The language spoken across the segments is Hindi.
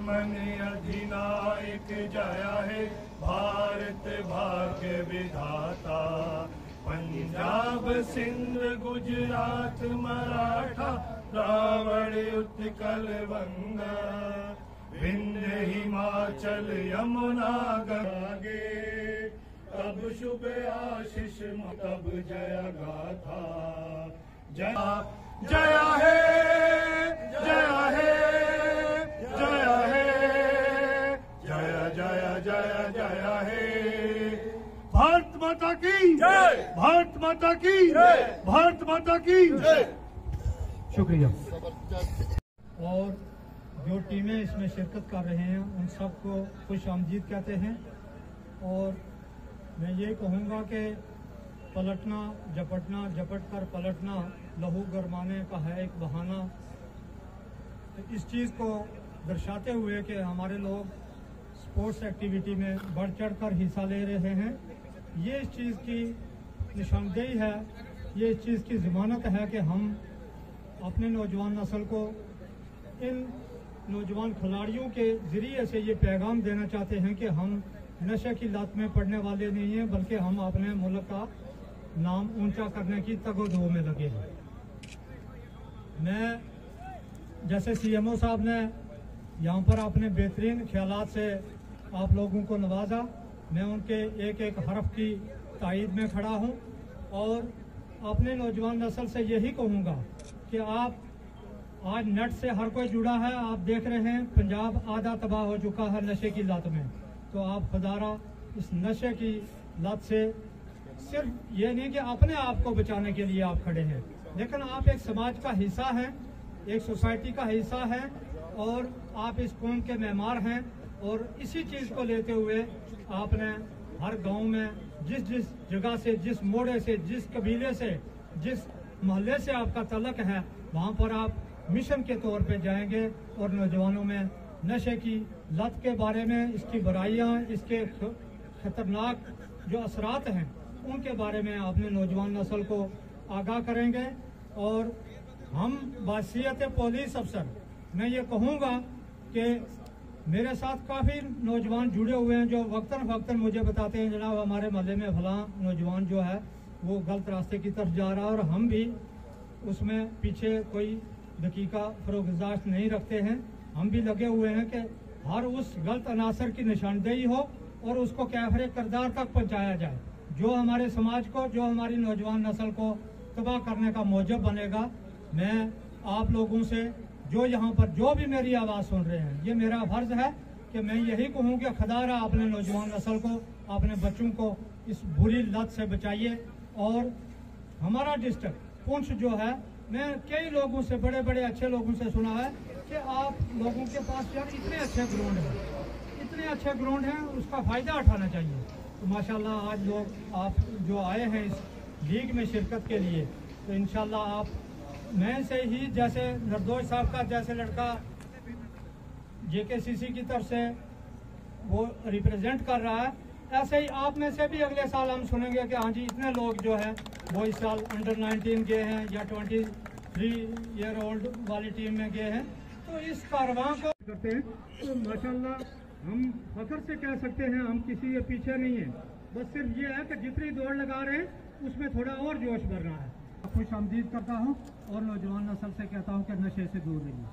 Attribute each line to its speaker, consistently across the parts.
Speaker 1: मन अधिनायक जया है भारत भाग्य विधाता। पंजाब सिंध गुजरात मराठा द्रावड़ उत्कल गंगा, विंध्य हिमाचल यमुना गंगे। तब शुभ आशीष तब जय गाथा। जया जया है जया है जया है जया जया जया जया है। भारत माता की जय, भारत माता की जय, भारत माता की जय।
Speaker 2: शुक्रिया। और जो टीमें इसमें शिरकत कर रहे हैं उन सबको खुश आमदीद कहते हैं। और मैं ये कहूँगा कि पलटना झपटना, झपट कर पलटना लहू गरमाने का है एक बहाना। तो इस चीज़ को दर्शाते हुए कि हमारे लोग स्पोर्ट्स एक्टिविटी में बढ़ चढ़ कर हिस्सा ले रहे हैं, ये इस चीज़ की निशानदेही है, ये इस चीज़ की ज़मानत है कि हम अपने नौजवान नस्ल को इन नौजवान खिलाड़ियों के ज़रिए से ये पैगाम देना चाहते हैं कि हम नशे की लत में पड़ने वाले नहीं हैं, बल्कि हम अपने मुल्क का नाम ऊंचा करने की तगोदो में लगे हैं। मैं जैसे सीएमओ साहब ने यहाँ पर अपने बेहतरीन ख्यालात से आप लोगों को नवाजा, मैं उनके एक एक हरफ की तायद में खड़ा हूँ। और अपने नौजवान नस्ल से यही कहूँगा कि आप आज नेट से हर कोई जुड़ा है, आप देख रहे हैं पंजाब आधा तबाह हो चुका है नशे की लत में। तो आप खुदारा इस नशे की लत से सिर्फ ये नहीं कि अपने आप को बचाने के लिए आप खड़े हैं, लेकिन आप एक समाज का हिस्सा हैं, एक सोसाइटी का हिस्सा हैं और आप इस कौम के मेहमान हैं। और इसी चीज़ को लेते हुए आपने हर गांव में जिस जिस जगह से, जिस मोड़े से, जिस कबीले से, जिस मोहल्ले से आपका तल्लक है, वहाँ पर आप मिशन के तौर पे जाएंगे और नौजवानों में नशे की लत के बारे में, इसकी बुराइयाँ, इसके खतरनाक जो असरात हैं उनके बारे में अपने नौजवान नस्ल को आगाह करेंगे। और हम बासियत पुलिस अफसर मैं ये कहूँगा कि मेरे साथ काफ़ी नौजवान जुड़े हुए हैं जो वक्तन फ़क्तन मुझे बताते हैं जनाब हमारे मोहल्ले में फलां नौजवान जो है वो गलत रास्ते की तरफ जा रहा है, और हम भी उसमें पीछे कोई दकीका फरोगजाश्त नहीं रखते हैं। हम भी लगे हुए हैं कि हर उस गलत अनासर की निशानदेही हो और उसको कैफरे किरदार तक पहुँचाया जाए, जो हमारे समाज को, जो हमारी नौजवान नस्ल को तबाह करने का मौजब बनेगा। मैं आप लोगों से जो यहाँ पर जो भी मेरी आवाज़ सुन रहे हैं, ये मेरा फर्ज है कि मैं यही कहूँ कि खुदारा अपने नौजवान नस्ल को, अपने बच्चों को इस बुरी लत से बचाइए। और हमारा डिस्ट्रिक्ट पुंछ जो है, मैं कई लोगों से, बड़े बड़े अच्छे लोगों से सुना है कि आप लोगों के पास यार इतने अच्छे ग्राउंड हैं, इतने अच्छे ग्राउंड हैं, उसका फ़ायदा उठाना चाहिए। तो माशाल्लाह आज लोग आप जो आए हैं इस लीग में शिरकत के लिए, तो इंशाल्लाह आप मैं से ही, जैसे निर्दोष साहब का जैसे लड़का JKCC की तरफ से वो रिप्रेजेंट कर रहा है, ऐसे ही आप में से भी अगले साल हम सुनेंगे कि हाँ जी इतने लोग जो है वो इस साल अंडर 19 गए हैं या 23 ईयर ओल्ड वाली टीम में गए हैं। तो इस कारवां को करते हैं तो माशाल्लाह हम फख्र से कह सकते हैं हम किसी के पीछे नहीं हैं। बस सिर्फ ये है कि जितनी दौड़ लगा रहे हैं उसमें थोड़ा और जोश भर रहा है। खुश आमदीद करता हूँ और नौजवान नस्ल से कहता हूँ कि नशे से दूर रहिए।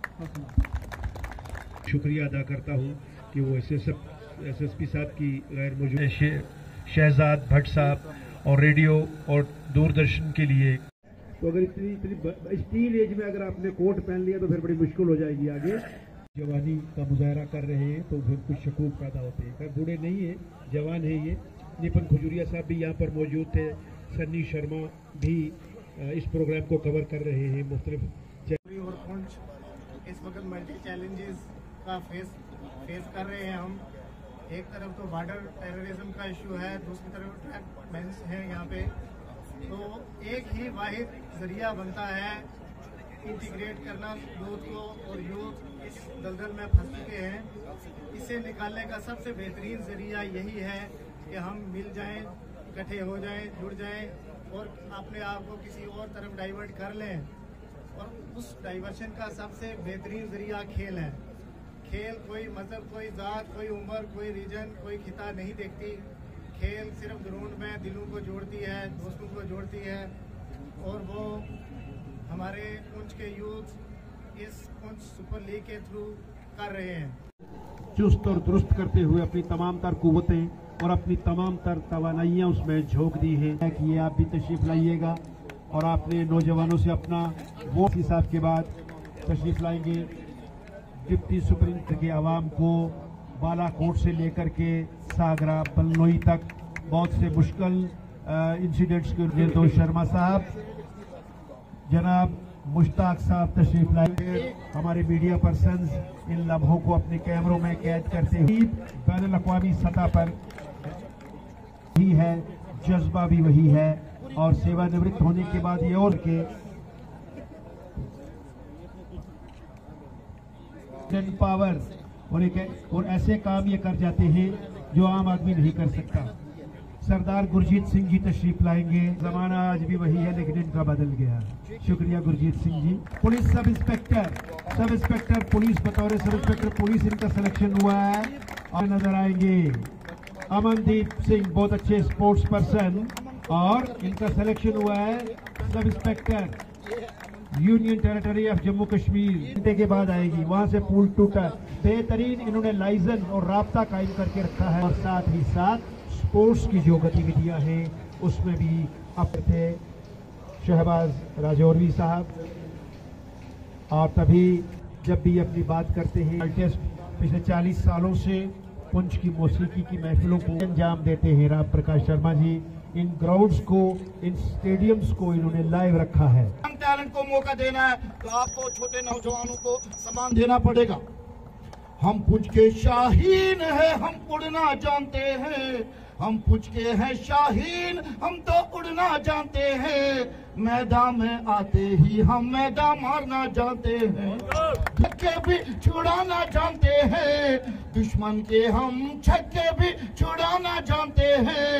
Speaker 3: शुक्रिया अदा करता हूँ कि वो SSP साहब की गैर मौजूद शहजाद भट्ट साहब और रेडियो और दूरदर्शन के लिए।
Speaker 4: तो अगर इतनी टीन एज में अगर आपने कोट पहन लिया तो फिर बड़ी मुश्किल हो जाएगी आगे।
Speaker 3: जवानी का मुजाहरा कर रहे हैं तो फिर कुछ शकूक पैदा होते हैं। खैर बूढ़े नहीं है, जवान है ये। निपन खजूरिया साहब भी यहाँ पर मौजूद थे, सन्नी शर्मा भी इस प्रोग्राम को कवर कर रहे हैं। मुख्तलिफ
Speaker 5: और पुंछ इस वक्त मल्टी चैलेंजेस का फेस कर रहे हैं हम। एक तरफ तो बॉर्डर टेररिज्म का इशू है, दूसरी तरफ ट्रैक बैंस है यहाँ पे। तो एक ही वाहिद जरिया बनता है इंटीग्रेट करना यूथ को, और यूथ इस दलदल में फंस चुके हैं। इसे निकालने का सबसे बेहतरीन जरिया यही है कि हम मिल जाएं, इकट्ठे हो जाएं, जुड़ जाएं और अपने आप को किसी और तरफ डाइवर्ट कर लें। और उस डाइवर्शन का सबसे बेहतरीन जरिया खेल है। खेल कोई मजहब, कोई जात, कोई उम्र, कोई रीजन, कोई खिता नहीं देखती। खेल सिर्फ ग्राउंड में दिलों को जोड़ती है, दोस्तों को जोड़ती है, और वो हमारे पुंछ के यूथ इस पुंछ सुपर लीग के थ्रू कर रहे हैं।
Speaker 3: चुस्त और दुरुस्त करते हुए अपनी तमाम तर कुव्वतें और अपनी तमाम तर तवानाइयाँ उसमें झोंक दी हैं कि ये आप भी तशरीफ लाइएगा और आपने नौजवानों से अपना वोट हिसाब के बाद तशरीफ लाएंगे। डिप्टी सुप्रींटेंडेंट के आवाम को बालाकोट से लेकर के सागरा बलनोई तक बहुत से मुश्किल इंसिडेंट्स के निर्दोष शर्मा साहब, जनाब मुश्ताक साहब तशरीफ लाएंगे। हमारे मीडिया पर्संस इन लम्हों को अपने कैमरों में कैद करते हुए बैनुल अक़वामी सतह पर ही है, जज्बा भी वही है, और सेवानिवृत्त होने के बाद ये और के पावर और ऐसे काम ये कर जाते हैं जो आम आदमी नहीं कर सकता। सरदार गुरजीत सिंह जी तशरीफ लाएंगे। जमाना आज भी वही है लेकिन इनका बदल गया। शुक्रिया Gurjeet Singh ji. Police sub inspector police, बतौर सब इंस्पेक्टर पुलिस इनका सिलेक्शन हुआ है और नजर आएंगे। अमनदीप सिंह बहुत अच्छे स्पोर्ट्स पर्सन, और इनका सिलेक्शन हुआ है sub inspector union territory of Jammu Kashmir. घंटे के बाद आएगी, वहां से पुल टूटा। बेहतरीन इन्होंने लाइजन और राब्ता कायम करके रखा है, और साथ ही साथ स्पोर्ट्स की जो गतिविधियां हैं उसमें भी अब थे शहबाज राजौरवी साहब। और तभी जब भी अपनी बात करते हैं, पिछले 40 सालों से पुंछ की मौसीकी की महफिलों को अंजाम देते हैं राम प्रकाश शर्मा जी। इन ग्राउंड्स को, इन स्टेडियम्स को इन्होंने लाइव रखा है।
Speaker 6: टैलेंट को मौका देना है तो आपको छोटे नौजवानों को सम्मान देना पड़ेगा। हम पुंछ के शाहीन है, हम उड़ना जानते हैं। हम पुंछ के हैं शाहीन, हम तो उड़ना जानते हैं। मैदान में आते ही हम मैदान मारना जानते हैं। छक्के भी छुड़ाना जानते हैं, दुश्मन के हम छक्के भी छुड़ाना जानते हैं।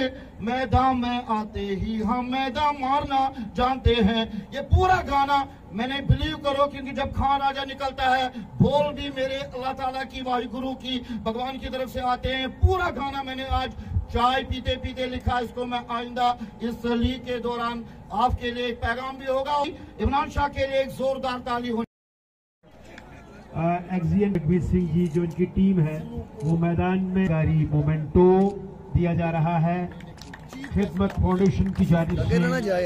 Speaker 6: मैदान में आते ही हम मैदान मारना जानते हैं। ये पूरा गाना मैंने बिलीव करो, क्योंकि जब खान राजा निकलता है बोल भी मेरे अल्लाह ताला की, वाहिगुरु की, भगवान की तरफ से आते हैं। पूरा गाना मैंने आज चाय पीते पीते लिखा। इसको मैं आइंदा इस लीग के दौरान आपके लिए एक पैगाम भी होगा। इमरान शाह के लिए एक जोरदार ताली हो।
Speaker 3: एक्सियन रघुवीर सिंह जी जो इनकी टीम है वो मैदान में गाड़ी मोमेंटो दिया जा रहा है खिदमत फाउंडेशन की जानिब से,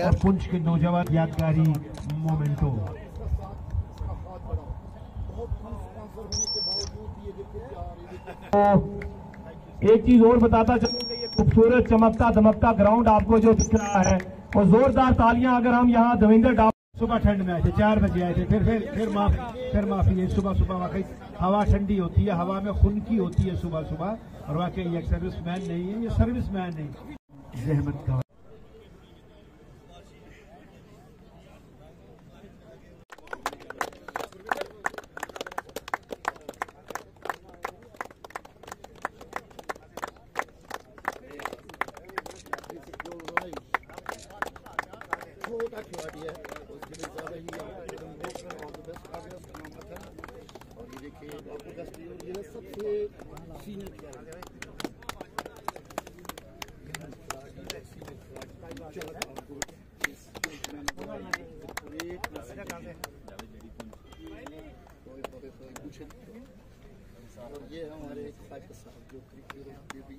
Speaker 3: और पुंछ के नौजवान यादगारी मोमेंटो।
Speaker 7: एक चीज और बताता चलूं कि ये खूबसूरत चमकता दमकता ग्राउंड आपको जो दिख रहा है, और जोरदार तालियां अगर हम यहाँ देवेंद्र
Speaker 3: सुबह ठंड में आए थे, 4 बजे आए थे, फिर माफी है। सुबह वाकई हवा ठंडी होती है, हवा में खुनकी होती है सुबह, और वाकई ये सर्विसमैन नहीं है, ये सर्विसमैन नहीं, जहमत का।
Speaker 6: छोटा खिलाड़ी है, उसके लिए ज़्यादा ही और ये देखिए आपको ये सबसे सीनियर खिलाड़ी है। और ये हमारे साहब जो क्रिकेट भी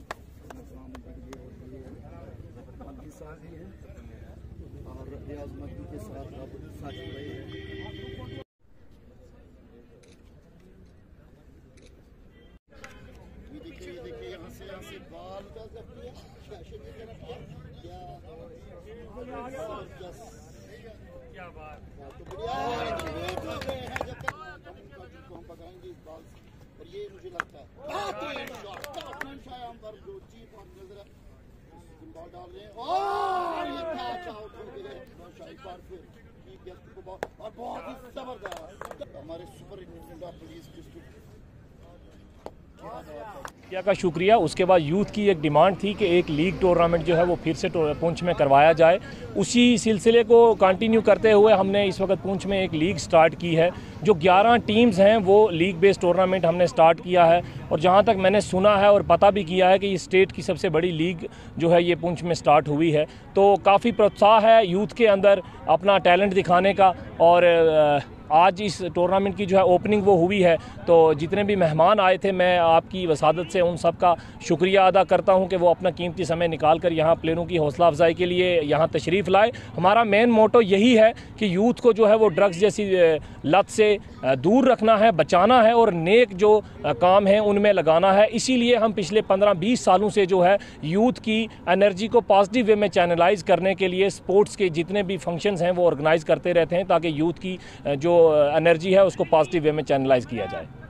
Speaker 6: साथ ही है, और रियाज मदनी के साथ आप साथ रहे हैं। ये देखिए यहाँ से बाल का करती है, क्या बात, तो बढ़िया है। जब तक हम पकाएंगे इस बाल से, और ये मुझे लगता है पर जो चीप और नजर बॉल डाल रहे हैं, और ये कैच आउट हो गए एक बार फिर को, और बहुत ही जबरदस्त हमारे super intended of police district
Speaker 8: का शुक्रिया। उसके बाद यूथ की एक डिमांड थी कि एक लीग टूर्नामेंट जो है वो फिर से पुंछ में करवाया जाए। उसी सिलसिले को कंटिन्यू करते हुए हमने इस वक्त पुंछ में एक लीग स्टार्ट की है। जो 11 टीम्स हैं वो लीग बेस्ड टूर्नामेंट हमने स्टार्ट किया है और जहां तक मैंने सुना है और पता भी किया है कि ये स्टेट की सबसे बड़ी लीग जो है ये पुंछ में स्टार्ट हुई है। तो काफ़ी प्रोत्साह है यूथ के अंदर अपना टैलेंट दिखाने का। और आज इस टूर्नामेंट की जो है ओपनिंग वो हुई है, तो जितने भी मेहमान आए थे मैं आपकी वसादत से उन सब का शुक्रिया अदा करता हूं कि वो अपना कीमती समय निकाल कर यहाँ प्लेयरों की हौसला अफजाई के लिए यहाँ तशरीफ़ लाए। हमारा मेन मोटो यही है कि यूथ को जो है वो ड्रग्स जैसी लत से दूर रखना है, बचाना है और नेक जो काम हैं उनमें लगाना है। इसीलिए हम पिछले 15-20 सालों से जो है यूथ की एनर्जी को पॉजिटिव वे में चैनलाइज करने के लिए स्पोर्ट्स के जितने भी फंक्शंस हैं वो ऑर्गेनाइज़ करते रहते हैं ताकि यूथ की जो एनर्जी है उसको पॉजिटिव वे में चैनलाइज किया जाए।